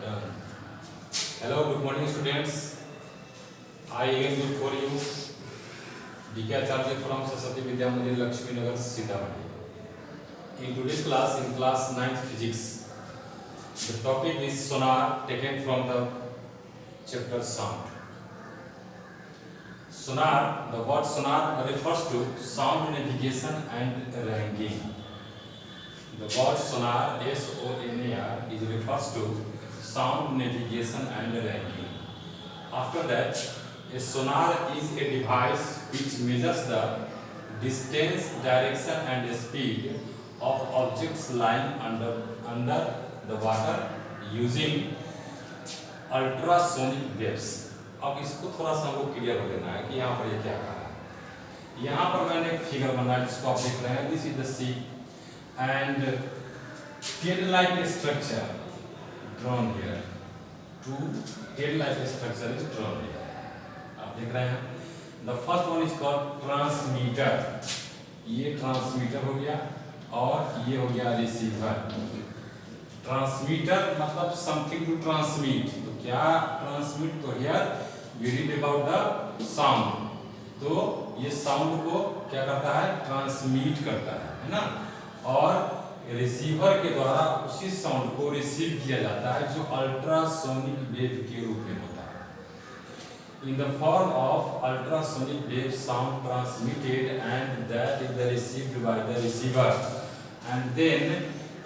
Done. Hello, good morning, students. I again before you, DK Acharya from Saraswati Vidya Mandir, Lakshmi Nagar, Sitamarhi. In today's class, in class 9th physics, the topic is sonar taken from the chapter sound. Sonar, the word sonar refers to sound navigation and ranking. The word sonar, S-O-N-A-R, is refers to sound navigation and ranking. After that, a sonar is a device which measures the distance, direction and speed of objects lying under the water using ultrasonic waves. अब इसको थोड़ा सा हमको clear हो लेना है कि यहाँ पर ये क्या कहा है। यहाँ पर मैंने एक फिगर बनाया जिसको आप देख रहे हैं, this is the sea and tail like structure drawn here, two tail like structure is drawn here, आप देख रहे हैं। The first one is called transmitter, ये ट्रांसमीटर हो गया और ये हो गया रिसीवर। ट्रांसमीटर मतलब समथिंग टू ट्रांसमिट, तो क्या ट्रांसमिट, तो here we read about the sound, तो ये साउंड को क्या करता है, ट्रांसमिट करता है ना। और रिसीवर के द्वारा उसी साउंड को रिसीव किया जाता है जो अल्ट्रासोनिक वेव के रूप में होता है। In the form of ultrasonic wave sound transmitted and that is the received by the receiver and then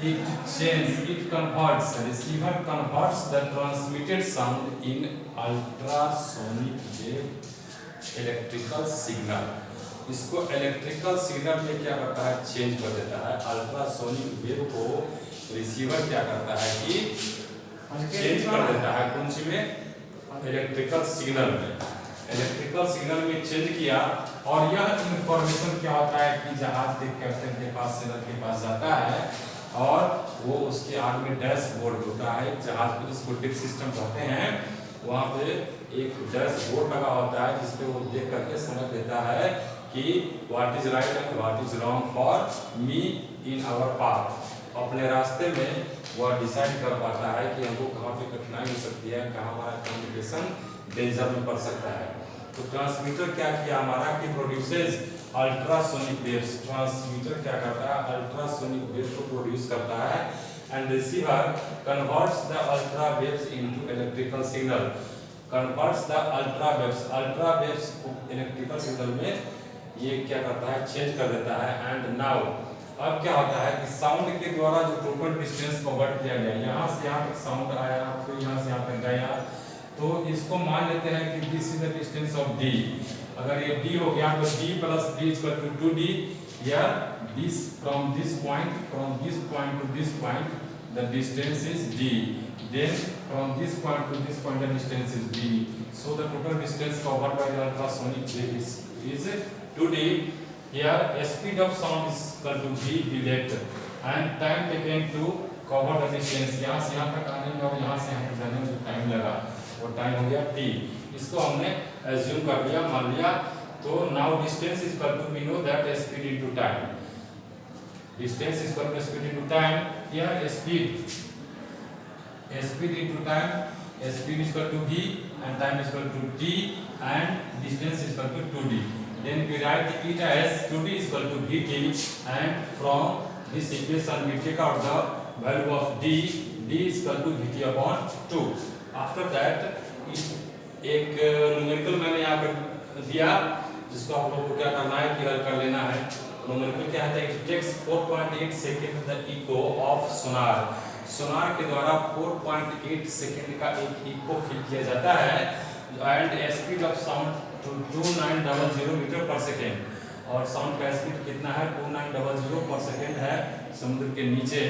it converts, receiver converts the transmitted sound in ultrasonic wave electrical signal। इसको electrical signal में क्या करता है, change कर देता है। Ultrasonic wave को receiver क्या करता है कि चेंज कर देता है, कौन सी में, इलेक्ट्रिकल सिग्नल में। इलेक्ट्रिकल सिग्नल में चेंज किया और यह इंफॉर्मेशन क्या होता है कि जहाज के कैप्टन के पास, सेलर के पास जाता है और वो उसके आगे में डैशबोर्ड होता है, जहाज पर जिसको डेक सिस्टम कहते हैं, वहाँ पे एक डैशबोर्ड लगा होता है जिसपे वो देख करके समझ लेता है कि what is right and what is wrong for me in our path. अपने रास्ते में वह डिसाइड कर पाता है कि हमको कहाँ पे कठिनाई हो सकती है, कहाँ हमारा कम्युनिकेशन डेंजर में पड़ सकता है। तो ट्रांसमीटर क्या किया हमारा कि प्रोड्यूसेस अल्ट्रासोनिक वेव्स। ट्रांसमीटर क्या करता है, अल्ट्रासोनिक वेव को प्रोड्यूस करता है and receiver converts the ultra waves into electrical signal, converts the ultra waves को इलेक्ट्रिकल सिग्नल में ये क्या करता है, चेंज कर देता है। एंड नाउ अब क्या होता है कि साउंड के द्वारा जो टोटल डिस्टेंस कवर किया गया, यहाँ से यहाँ तक साउंड आया, फिर यहाँ से यहाँ तक गया, तो इसको मान लेते हैं कि this is the distance of D. अगर ये d हो गया तो d plus d equal to 2d, या this from this point to this point the distance is d, then from this point to this point the distance is d, so the total distance covered by the ultrasonic wave is 2d। here speed of sound is equal to v delete and time taken to cover the distance, यहाँ से यहाँ तक आने में और यहाँ से यहाँ तक जाने में जो टाइम लगा वो टाइम हो गया t। इसको हमने एज्यूम कर लिया, मान लिया। तो now distance is equal to, we know that speed into time, distance is equal to speed into time. Here speed into time, speed is equal to v and time is equal to t and distance is equal to 2d, then we write it as 2d is equal to vt and from this equation we take out the value of d is equal to vt upon 2। after that एक numerical मैंने यहाँ पर दिया जिसको आप लोगों को क्या करना है कि हल कर लेना है। न्यूमेरिकल क्या है, it takes 4.8 second the echo of sonar. Sonar के द्वारा 4.8 सेकंड का एक इको फील किया जाता है and speed of sound 2900 metre पर सेकंड, और साउंड का स्पीड कितना है, 2900 पर सेकंड है समुद्र के नीचे।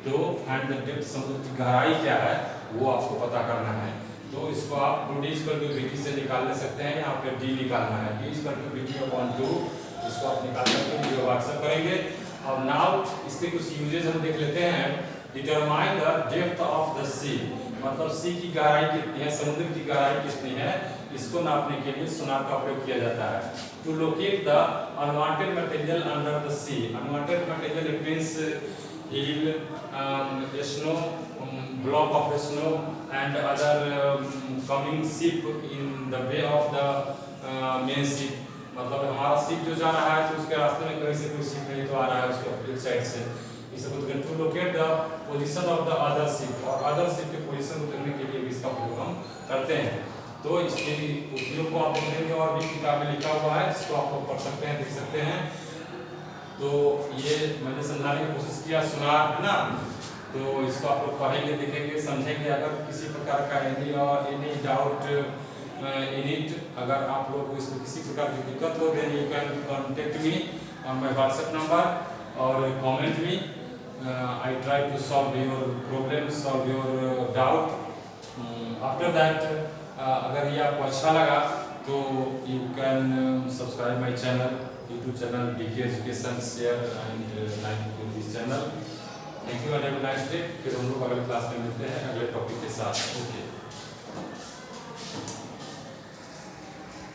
तो फाइंड द डेप्थ, समुद्र की गहराई क्या है वो आपको पता करना है। तो इसको आप 2d इक्वल टू vt से निकाल ले सकते हैं, यहाँ पे d निकालना है, d equal to vt upon 2, इसको आप निकाल सकते हैं, वीडियो व्हाट्सएप करेंगे। अब नाउ इसके कुछ यूजेज हम देख लेते हैं। Determine the depth of the sea, मतलब सी की गहराई कितनी है, समुद्र की गहराई कितनी है, इसको नापने के लिए सोनार का प्रयोग किया जाता है। To locate the unwanted material under the sea, unwanted material it means hill, snow, block of snow, and other coming ship in the way of the main ship. मतलब हमारा शिप जो जा रहा है तो उसके रास्ते में कहीं से कोई शिप नहीं तो आ रहा है उसके अपोजिट साइड से। Is to locate the position of the other ship, और अदर शिप के पोजीशन को देखने के लिए भी इसका प्रयोग हम करते हैं। तो इसके उपयोग को आप देखेंगे और भी किताब में लिखा हुआ है जिसको आप लोग पढ़ सकते हैं, देख सकते हैं। तो ये मैंने समझाने की कोशिश किया, सुनार है ना, तो इसको आप लोग पढ़ेंगे, देखेंगे, समझेंगे। अगर किसी प्रकार का एनी डाउट इन इट, अगर आप लोग को इसमें किसी प्रकार की दिक्कत हो then you can contact me on my WhatsApp number और comment me. I try to solve your problem, solve your doubt. After that अगर ये आपको अच्छा लगा तो you can subscribe my channel, YouTube channel DK education, share and like to this channel. Thank you and have a nice day. फिर हम लोग अगले क्लास में मिलते हैं अगले टॉपिक के साथ।